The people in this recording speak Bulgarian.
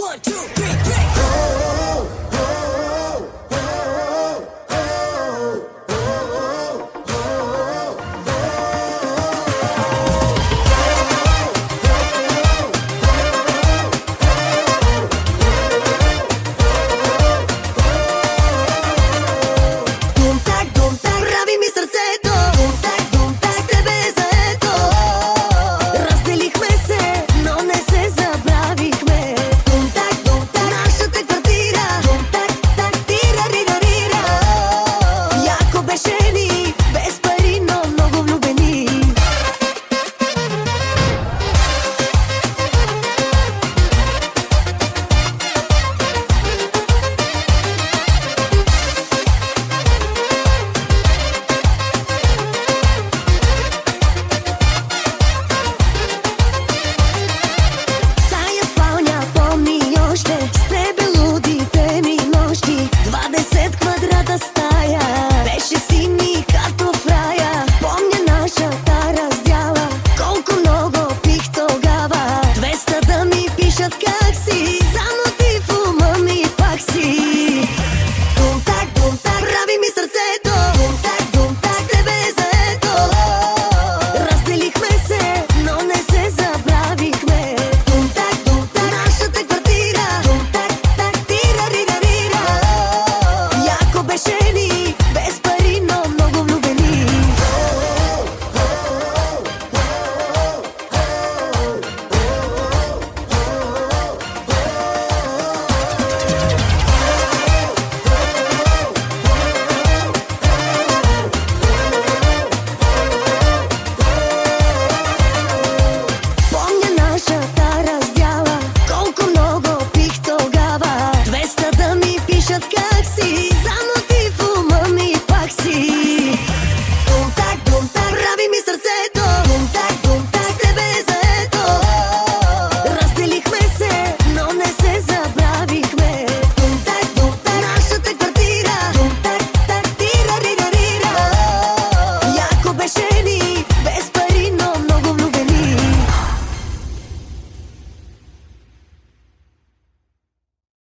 One, two, three, three. Прави ми сърцето, с тебе е заето. Разделихме се, но не се забравихме. Нашата квартира, тира-рира-рира. Яко беше ни, без пари, но много влюбени. Тая спалня помни още, с тебе лудите ми нощи. 20 квадрата стая, беше сини като в рая. Помня нашата раздяла, колко много пих тогава. 200 да ми пишат